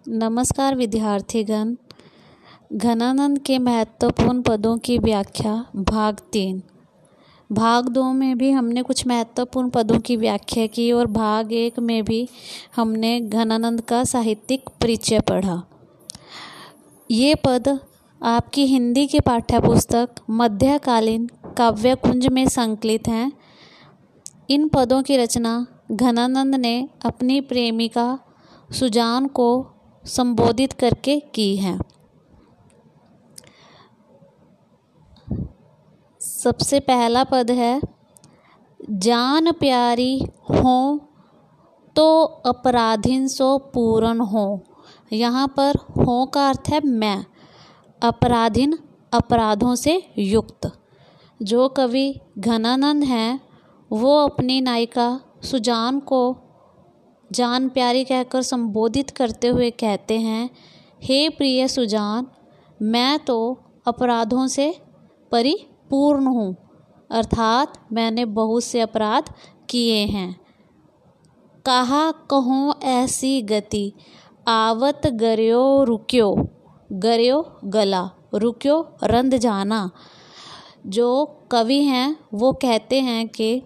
नमस्कार विद्यार्थीगण। घनानंद के महत्वपूर्ण पदों की व्याख्या भाग 3। भाग 2 में भी हमने कुछ महत्वपूर्ण पदों की व्याख्या की और भाग 1 में भी हमने घनानंद का साहित्यिक परिचय पढ़ा। ये पद आपकी हिंदी की पाठ्यपुस्तक मध्यकालीन काव्यकुंज में संकलित हैं। इन पदों की रचना घनानंद ने अपनी प्रेमिका सुजान को संबोधित करके की है। सबसे पहला पद है, जान प्यारी हो तो अपराधीन सो पूरन हो। यहाँ पर हो का अर्थ है मैं, अपराधीन अपराधों से युक्त। जो कवि घनानंद हैं वो अपनी नायिका सुजान को जान प्यारी कहकर संबोधित करते हुए कहते हैं, हे प्रिय सुजान, मैं तो अपराधों से परिपूर्ण हूँ, अर्थात मैंने बहुत से अपराध किए हैं। कहा कहूँ ऐसी गति, आवत गर्यो रुक्यो, गर्यो गला, रुक्यो रंध जाना। जो कवि हैं वो कहते हैं कि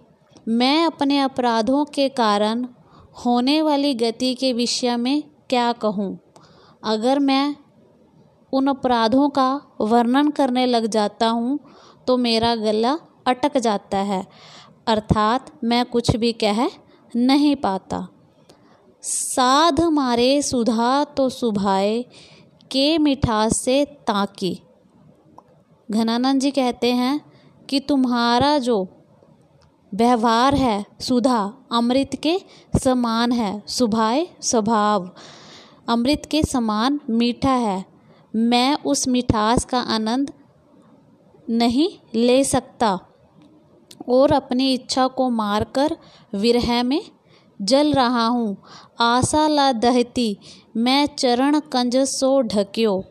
मैं अपने अपराधों के कारण होने वाली गति के विषय में क्या कहूँ। अगर मैं उन अपराधों का वर्णन करने लग जाता हूँ तो मेरा गला अटक जाता है, अर्थात मैं कुछ भी कह नहीं पाता। साध मारे सुधा तो सुभाए, के मिठास से ताकी। घनानंद जी कहते हैं कि तुम्हारा जो व्यवहार है सुधा अमृत के समान है, सुभाए स्वभाव अमृत के समान मीठा है। मैं उस मिठास का आनंद नहीं ले सकता और अपनी इच्छा को मारकर विरह में जल रहा हूँ। आशा ला दहती, मैं चरण कंज सो ढक्यो।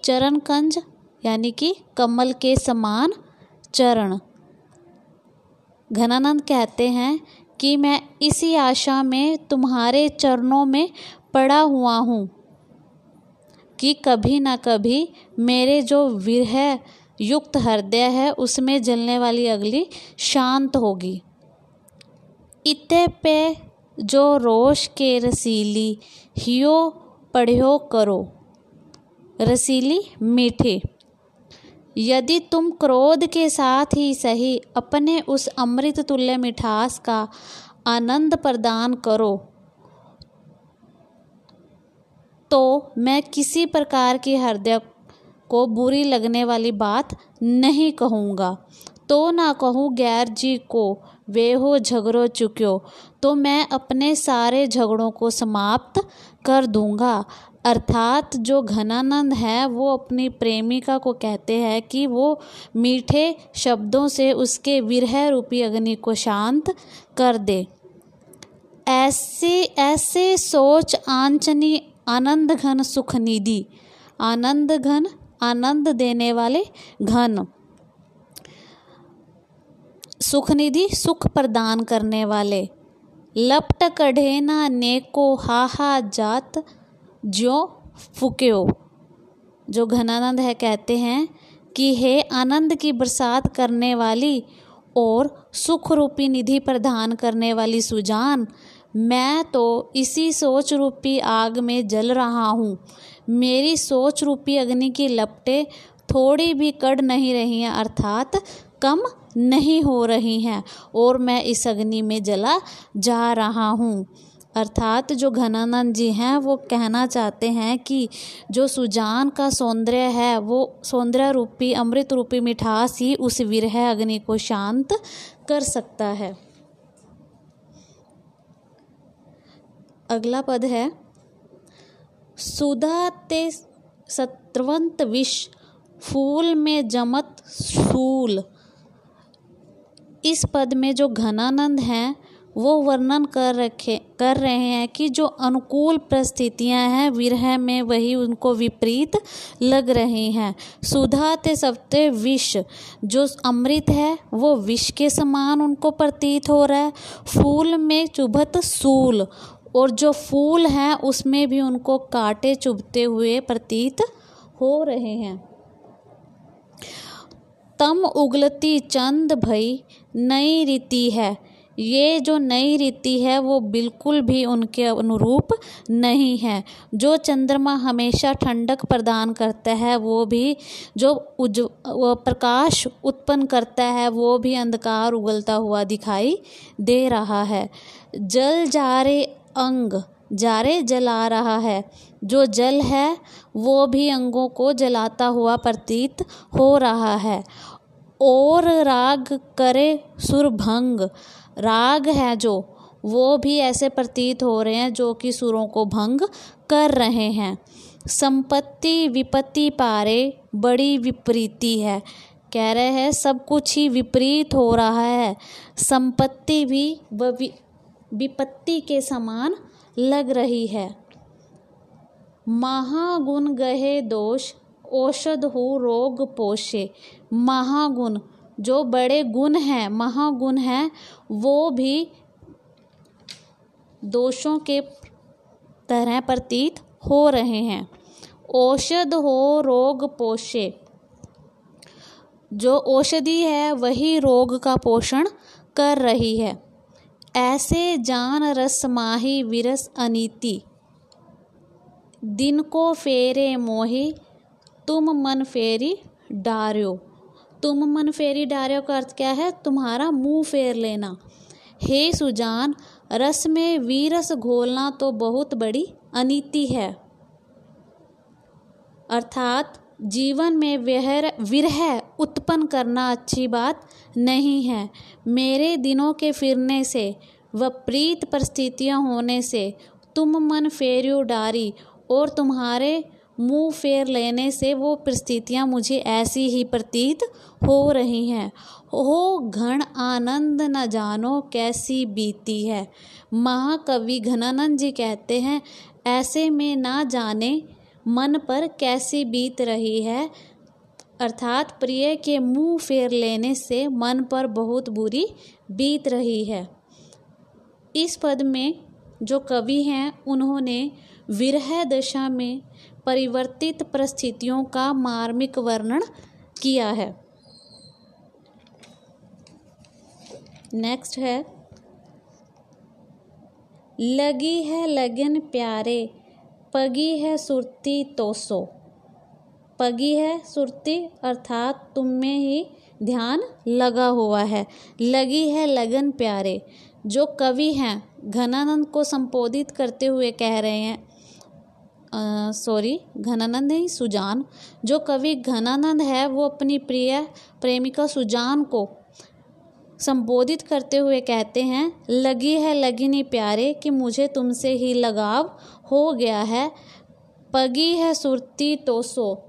चरण कंज यानी कि कमल के समान चरण। घनानंद कहते हैं कि मैं इसी आशा में तुम्हारे चरणों में पड़ा हुआ हूँ कि कभी ना कभी मेरे जो विरह युक्त हृदय है उसमें जलने वाली अग्नि शांत होगी। इते पे जो रोष के रसीली, हियो पढ़्यो करो। रसीली मीठे। यदि तुम क्रोध के साथ ही सही अपने उस अमृत तुल्य मिठास का आनंद प्रदान करो तो मैं किसी प्रकार की हृदय को बुरी लगने वाली बात नहीं कहूँगा। तो ना कहूँ गैर जी को, वे हो झगड़ो चुक्यो, तो मैं अपने सारे झगड़ों को समाप्त कर दूँगा। अर्थात जो घनानंद है वो अपनी प्रेमिका को कहते हैं कि वो मीठे शब्दों से उसके विरह रूपी अग्नि को शांत कर दे। ऐसे सोच आंचनी आनंद घन सुख निधि। आनंद घन आनंद देने वाले घन, सुख निधि सुख प्रदान करने वाले। लपट कढ़े ना नेको हाहा जात ज्यो फुक्यो। जो घनानंद है कहते हैं कि हे आनंद की बरसात करने वाली और सुख रूपी निधि प्रदान करने वाली सुजान, मैं तो इसी सोच रूपी आग में जल रहा हूँ। मेरी सोच रूपी अग्नि की लपटें थोड़ी भी कड़ नहीं रही हैं, अर्थात कम नहीं हो रही हैं और मैं इस अग्नि में जला जा रहा हूँ। अर्थात जो घनानंद जी हैं वो कहना चाहते हैं कि जो सुजान का सौंदर्य है वो सौंदर्य रूपी अमृत रूपी मिठास ही उस विरह अग्नि को शांत कर सकता है। अगला पद है, सुधा ते सत्रवंत विष, फूल में जमत शूल। इस पद में जो घनानंद हैं वो वर्णन कर रहे हैं कि जो अनुकूल परिस्थितियां हैं विरह में वही उनको विपरीत लग रही हैं। सुधा ते सत्य विष, जो अमृत है वो विष के समान उनको प्रतीत हो रहा है। फूल में चुभत सूल, और जो फूल हैं उसमें भी उनको कांटे चुभते हुए प्रतीत हो रहे हैं। तम उगलती चंद भई नई रीति है। ये जो नई रीति है वो बिल्कुल भी उनके अनुरूप नहीं है। जो चंद्रमा हमेशा ठंडक प्रदान करता है वो भी, जो प्रकाश उत्पन्न करता है वो भी अंधकार उगलता हुआ दिखाई दे रहा है। जल जारे अंग, जारे जला रहा है। जो जल है वो भी अंगों को जलाता हुआ प्रतीत हो रहा है। और राग करे सुरभंग, राग है जो वो भी ऐसे प्रतीत हो रहे हैं जो कि सुरों को भंग कर रहे हैं। संपत्ति विपत्ति पारे बड़ी विपरीति है। कह रहे हैं सब कुछ ही विपरीत हो रहा है। संपत्ति भी विपत्ति के समान लग रही है। महागुण गहे दोष औषध हो रोग पोषे। महागुण, जो बड़े गुण हैं, महागुण हैं, वो भी दोषों के तरह प्रतीत हो रहे हैं। औषध हो रोग पोषे, जो औषधि है वही रोग का पोषण कर रही है। ऐसे जान रस माही विरस अनीति, दिन को फेरे मोही तुम मन फेरी डार्यो। तुम मन फेरी डार्यो का अर्थ क्या है? तुम्हारा मुंह फेर लेना। हे सुजान, रस में वीरस घोलना तो बहुत बड़ी अनीति है। अर्थात जीवन में विरह उत्पन्न करना अच्छी बात नहीं है। मेरे दिनों के फिरने से, विपरीत परिस्थितियां होने से, तुम मन फेरियो डारी, और तुम्हारे मुंह फेर लेने से वो परिस्थितियां मुझे ऐसी ही प्रतीत हो रही हैं। हो घन आनंद न जानो कैसी बीती है। महाकवि घनानंद जी कहते हैं, ऐसे में ना जाने मन पर कैसी बीत रही है। अर्थात प्रिय के मुंह फेर लेने से मन पर बहुत बुरी बीत रही है। इस पद में जो कवि हैं उन्होंने विरह दशा में परिवर्तित परिस्थितियों का मार्मिक वर्णन किया है। नेक्स्ट है, लगी है लगन प्यारे पगी है सुरती तोसो। पगी है सुरती अर्थात तुम में ही ध्यान लगा हुआ है। लगी है लगन प्यारे, जो कवि हैं घनानंद को संबोधित करते हुए कह रहे हैं, घनानंद ही सुजान, जो कवि घनानंद है वो अपनी प्रिय प्रेमिका सुजान को संबोधित करते हुए कहते हैं, लगी है लगिनी प्यारे कि मुझे तुमसे ही लगाव हो गया है। पगी है सुरती तोसो,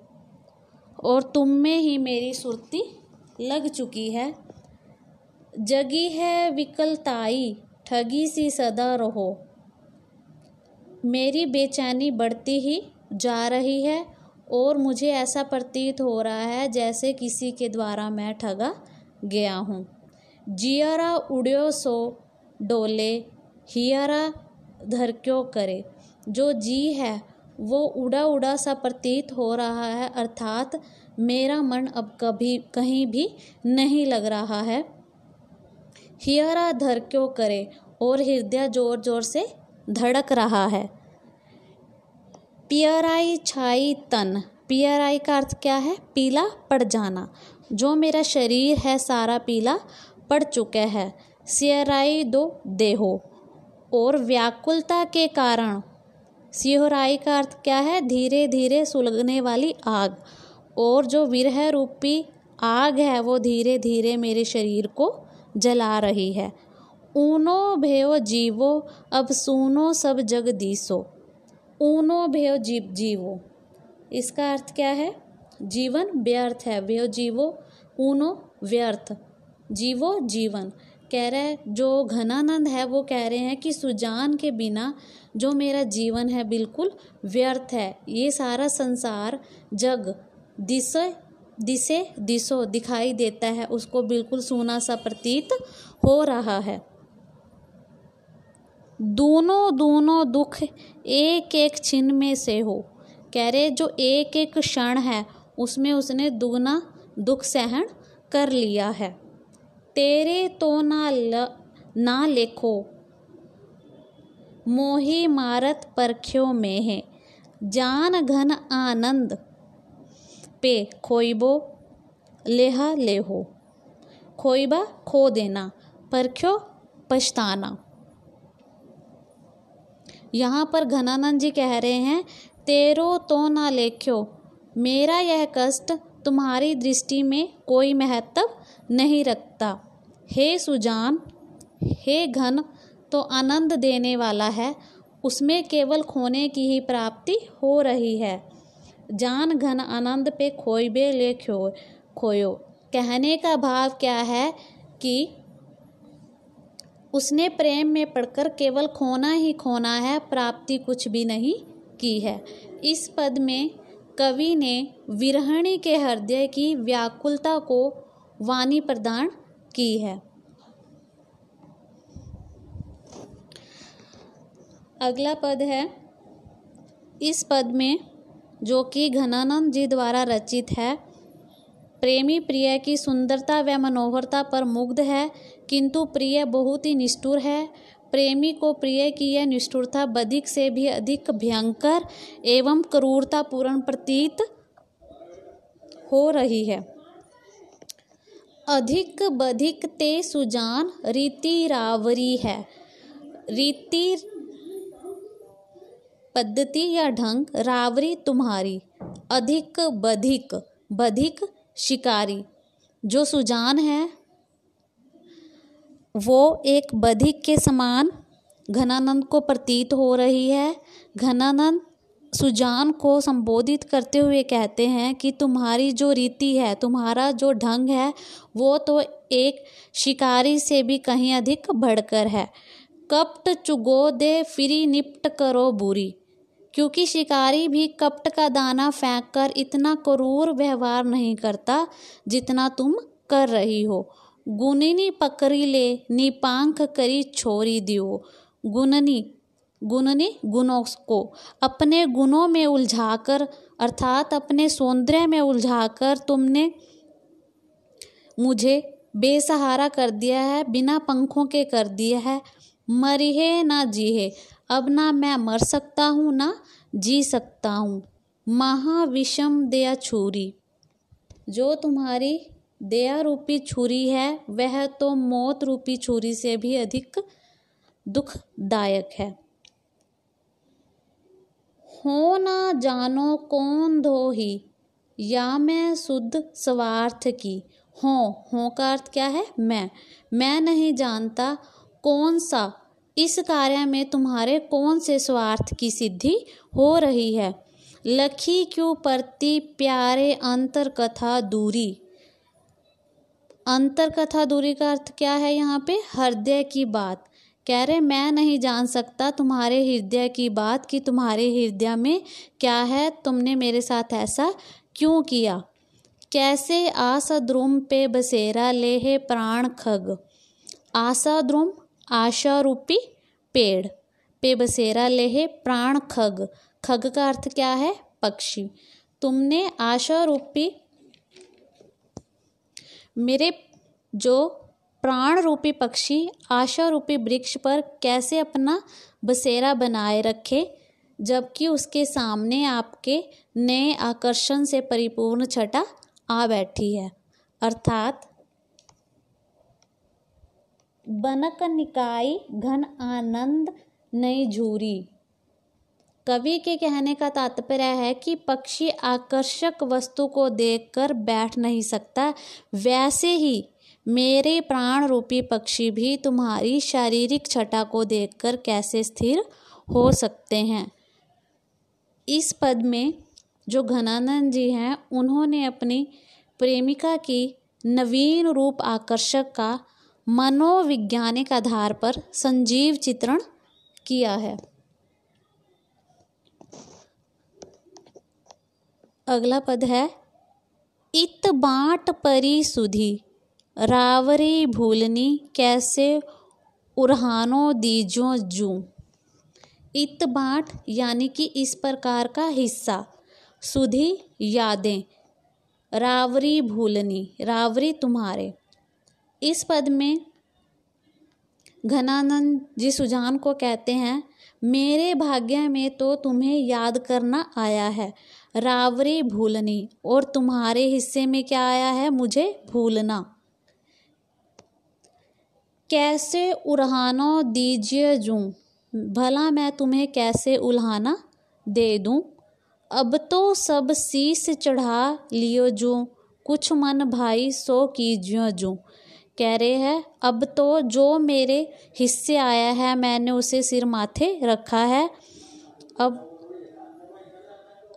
और तुम में ही मेरी सुरती लग चुकी है। जगी है विकलताई ठगी सी सदा रहो। मेरी बेचैनी बढ़ती ही जा रही है और मुझे ऐसा प्रतीत हो रहा है जैसे किसी के द्वारा मैं ठगा गया हूँ। जियरा उड़्यो सो डोले हियरा धर क्यों करे। जो जी है वो उड़ा उड़ा सा प्रतीत हो रहा है, अर्थात मेरा मन अब कभी कहीं भी नहीं लग रहा है। हियरा धर क्यों करे, और हृदय जोर जोर से धड़क रहा है। पियराई छाई तन, पियराई का अर्थ क्या है? पीला पड़ जाना। जो मेरा शरीर है सारा पीला पड़ चुका है। सियराई दो देहो, और व्याकुलता के कारण। सिहराई का अर्थ क्या है? धीरे धीरे सुलगने वाली आग, और जो विरह रूपी आग है वो धीरे धीरे मेरे शरीर को जला रही है। ऊनो भयो जीवो अब सुनो सब जग दीसो। ऊनो भयो जीवो, इसका अर्थ क्या है? जीवन व्यर्थ है। भयो जीवो, ऊनो व्यर्थ, जीवो जीवन। कह रहे हैं जो घनानंद है वो कह रहे हैं कि सुजान के बिना जो मेरा जीवन है बिल्कुल व्यर्थ है। ये सारा संसार जग दिसो दिखाई देता है, उसको बिल्कुल सूना सा प्रतीत हो रहा है। दोनों दोनों दुख एक एक छिन में से हो। कह रहे जो एक एक क्षण है उसमें उसने दुगना दुख सहन कर लिया है। तेरे तो ना लेखो मोही मारत परख्यो में है, जान घन आनंद पे खोइबो लेहा लेहो। खोइबा खो देना, परख्यो पछताना। यहाँ पर घनानंद जी कह रहे हैं तेरो तो ना लेख्यो, मेरा यह कष्ट तुम्हारी दृष्टि में कोई महत्व नहीं रखता। हे सुजान, हे घन तो आनंद देने वाला है, उसमें केवल खोने की ही प्राप्ति हो रही है। जान घन आनंद पे खोइबे ले खोयो। कहने का भाव क्या है कि उसने प्रेम में पड़कर केवल खोना ही खोना है, प्राप्ति कुछ भी नहीं की है। इस पद में कवि ने विरहिणी के हृदय की व्याकुलता को वाणी प्रदान की है। अगला पद है, इस पद में जो कि घनानंद जी द्वारा रचित है। प्रेमी प्रिय की सुंदरता व मनोहरता पर मुग्ध है, किंतु प्रिय बहुत ही निष्ठुर है। प्रेमी को प्रिय की यह निष्ठुरता बधिक से भी अधिक भयंकर एवं क्रूरतापूर्ण प्रतीत हो रही है। अधिक बधिक ते सुजान रीति रावरी है। रीति पद्धति या ढंग, रावरी तुम्हारी। अधिक बधिक, बधिक शिकारी। जो सुजान है वो एक बधिक के समान घनानंद को प्रतीत हो रही है। घनानंद सुजान को संबोधित करते हुए कहते हैं कि तुम्हारी जो रीति है, तुम्हारा जो ढंग है, वो तो एक शिकारी से भी कहीं अधिक बढ़कर है। कपट चुगो दे फिरी निपट करो बुरी। क्योंकि शिकारी भी कपट का दाना फेंककर इतना क्रूर व्यवहार नहीं करता जितना तुम कर रही हो। गुणनी पकड़ी ले निपांक करी छोरी दियो। गुणनी गुणों को अपने गुणों में उलझाकर, अर्थात अपने सौंदर्य में उलझाकर तुमने मुझे बेसहारा कर दिया है, बिना पंखों के कर दिया है। मरिहे ना जीहे, अब ना मैं मर सकता हूँ ना जी सकता हूँ। महाविषम दया छुरी, जो तुम्हारी दया रूपी छुरी है वह तो मौत रूपी छुरी से भी अधिक दुखदायक है। हो ना जानो कौन धो ही, या मैं शुद्ध स्वार्थ की। हो का अर्थ क्या है? मैं नहीं जानता कौन सा इस कार्य में तुम्हारे कौन से स्वार्थ की सिद्धि हो रही है। लखी क्यों परती प्यारे अंतर कथा दूरी। अंतर कथा दूरी का अर्थ क्या है? यहाँ पे हृदय की बात कह रहे, मैं नहीं जान सकता तुम्हारे हृदय की बात कि तुम्हारे हृदय में क्या है, तुमने मेरे साथ ऐसा क्यों किया। कैसे आसाद्रुम पे बसेरा ले है प्राण खग। आसाद्रुम आशा रूपी पेड़ पे बसेरा ले है प्राण खग। खग का अर्थ क्या है? पक्षी। तुमने आशा रूपी मेरे जो प्राण रूपी पक्षी आशा रूपी वृक्ष पर कैसे अपना बसेरा बनाए रखे, जबकि उसके सामने आपके नए आकर्षण से परिपूर्ण छटा आ बैठी है। अर्थात बनक निकाई घन आनंद नई झूरी। कवि के कहने का तात्पर्य है कि पक्षी आकर्षक वस्तु को देखकर बैठ नहीं सकता, वैसे ही मेरे प्राण रूपी पक्षी भी तुम्हारी शारीरिक छटा को देखकर कैसे स्थिर हो सकते हैं। इस पद में जो घनानंद जी हैं उन्होंने अपनी प्रेमिका की नवीन रूप आकर्षक का मनोवैज्ञानिक आधार पर संजीव चित्रण किया है। अगला पद है, इत बाट परी सुधी रावरी भूलनी कैसे उरहानो दीजो जू। इत बाँट यानी कि इस प्रकार का हिस्सा। सुधी यादें, रावरी भूलनी, रावरी तुम्हारे। इस पद में घनानंद जी सुजान को कहते हैं, मेरे भाग्य में तो तुम्हें याद करना आया है, रावरी भूलनी, और तुम्हारे हिस्से में क्या आया है, मुझे भूलना। कैसे उल्हानो दीजिए जूं, भला मैं तुम्हें कैसे उल्हाना दे दूं। अब तो सब शीश चढ़ा लियो जूं, कुछ मन भाई सो कीजियो जूं। कह रहे हैं अब तो जो मेरे हिस्से आया है मैंने उसे सिर माथे रखा है।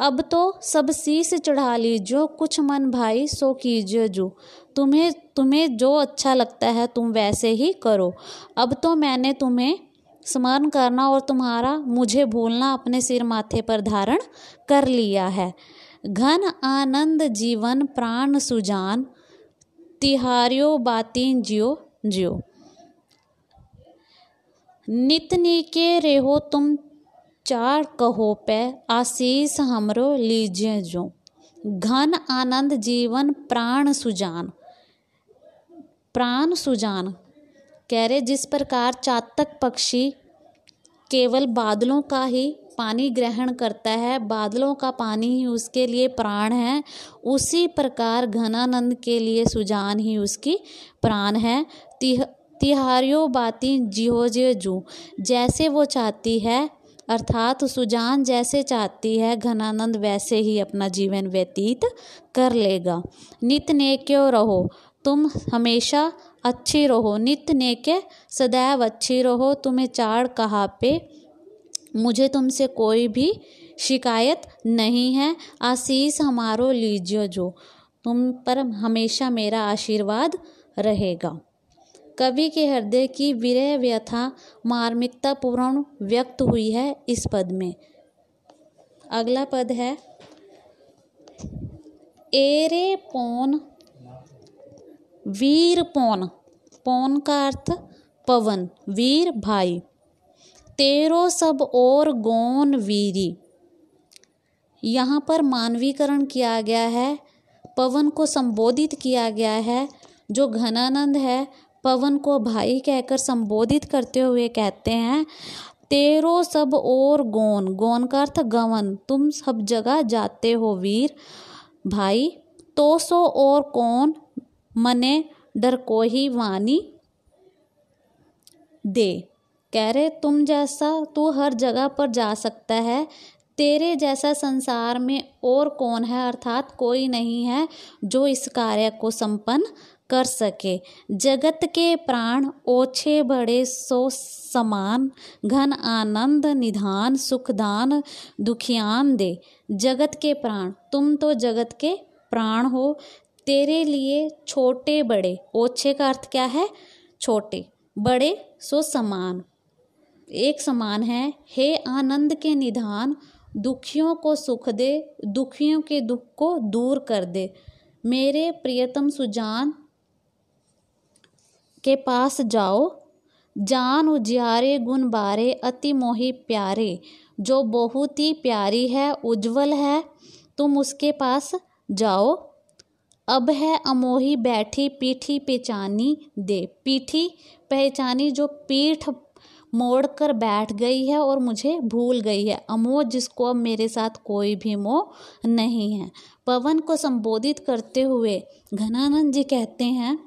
अब तो सब शीश चढ़ा लीजियो, कुछ मन भाई सो कीजियो जो। तुम्हें जो अच्छा लगता है तुम वैसे ही करो। अब तो मैंने तुम्हें स्मरण करना और तुम्हारा मुझे भूलना अपने सिर माथे पर धारण कर लिया है। घन आनंद जीवन प्राण सुजान, तिहारियो बातीं जियो जियो। नितनी के रेहो तुम चार कहो पे, आशीष हमरो लीजिए जो। घन आनंद जीवन प्राण सुजान, प्राण सुजान कह रहे जिस प्रकार चातक पक्षी केवल बादलों का ही पानी ग्रहण करता है, बादलों का पानी ही उसके लिए प्राण है, उसी प्रकार घनानंद के लिए सुजान ही उसकी प्राण है। तिहारियों बाती जिहो जियो जू, जैसे वो चाहती है अर्थात सुजान जैसे चाहती है घनानंद वैसे ही अपना जीवन व्यतीत कर लेगा। नित नेक्यो रहो, तुम हमेशा अच्छी रहो, नित्य नेके सदैव अच्छी रहो, तुम्हें चाड़ कहा पे मुझे तुमसे कोई भी शिकायत नहीं है। आशीष हमारो लीजियो जो, तुम पर हमेशा मेरा आशीर्वाद रहेगा। कवि के हृदय की विरह व्यथा मार्मिकता पूर्ण व्यक्त हुई है इस पद में। अगला पद है एरे पौन वीर पौन, पौन का अर्थ पवन, वीर भाई। तेरो सब और गौन वीरी, यहाँ पर मानवीकरण किया गया है, पवन को संबोधित किया गया है। जो घनानंद है पवन को भाई कहकर संबोधित करते हुए कहते हैं तेरो सब और गौन, गौन का अर्थ गवन, तुम सब जगह जाते हो वीर भाई। तो सो और कौन मने डर को ही वानी दे, कह रहे तुम जैसा तू हर जगह पर जा सकता है, तेरे जैसा संसार में और कौन है, अर्थात कोई नहीं है जो इस कार्य को संपन्न कर सके। जगत के प्राण ओछे बड़े सो समान, घन आनंद निधान सुखदान दुखियान दे। जगत के प्राण, तुम तो जगत के प्राण हो, तेरे लिए छोटे बड़े, ओछे का अर्थ क्या है, छोटे, बड़े सो समान, एक समान है। हे आनंद के निधान, दुखियों को सुख दे, दुखियों के दुख को दूर कर दे। मेरे प्रियतम सुजान के पास जाओ, जान उजियारे गुण बारे अति मोहि प्यारे। जो बहुत ही प्यारी है, उज्जवल है, तुम उसके पास जाओ। अब है अमोही बैठी पीठी पहचानी दे, पीठी पहचानी जो पीठ मोड़कर बैठ गई है और मुझे भूल गई है, अमोह जिसको अब मेरे साथ कोई भी मोह नहीं है। पवन को संबोधित करते हुए घनानंद जी कहते हैं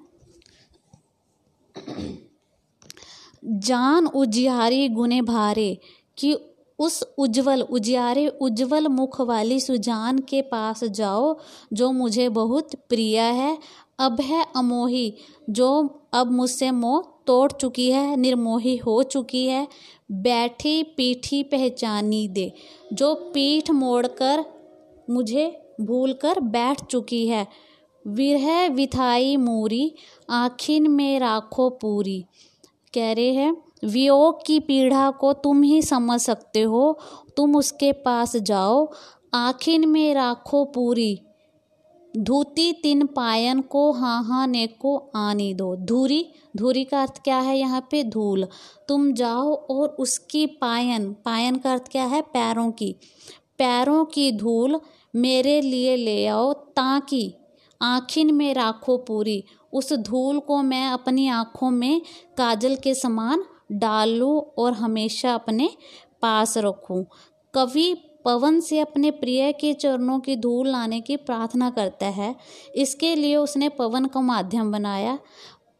जान उजियारी गुने भारे, कि उस उज्जवल उजियारे उज्जवल मुख वाली सुजान के पास जाओ जो मुझे बहुत प्रिय है। अब है अमोही, जो अब मुझसे मोह तोड़ चुकी है, निर्मोही हो चुकी है। बैठी पीठी पहचानी दे, जो पीठ मोड़कर मुझे भूलकर बैठ चुकी है। विरह विथाई मूरी, आखिन में राखो पूरी, कह रहे हैं वियोग की पीड़ा को तुम ही समझ सकते हो, तुम उसके पास जाओ। आखिन में राखो पूरी, धूती तिन पायन को हाँ ने को आनी दो। धूरी, धूरी का अर्थ क्या है यहाँ पे? धूल। तुम जाओ और उसकी पायन, पायन का अर्थ क्या है? पैरों की, पैरों की धूल मेरे लिए ले आओ, ताकि आँखिन में राखो पूरी। उस धूल को मैं अपनी आँखों में काजल के समान डालूं और हमेशा अपने पास रखूं। कवि पवन से अपने प्रिय के चरणों की धूल लाने की प्रार्थना करता है। इसके लिए उसने पवन का माध्यम बनाया।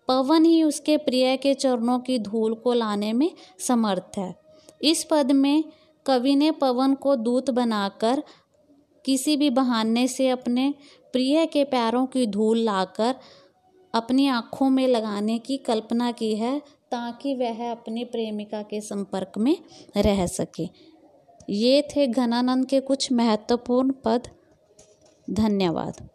पवन ही उसके प्रिय के चरणों की धूल को लाने में समर्थ है। इस पद में कवि ने पवन को दूत बनाकर किसी भी बहाने से अपने प्रिय के पैरों की धूल लाकर अपनी आँखों में लगाने की कल्पना की है, ताकि वह अपनी प्रेमिका के संपर्क में रह सके। ये थे घनानंद के कुछ महत्वपूर्ण पद। धन्यवाद।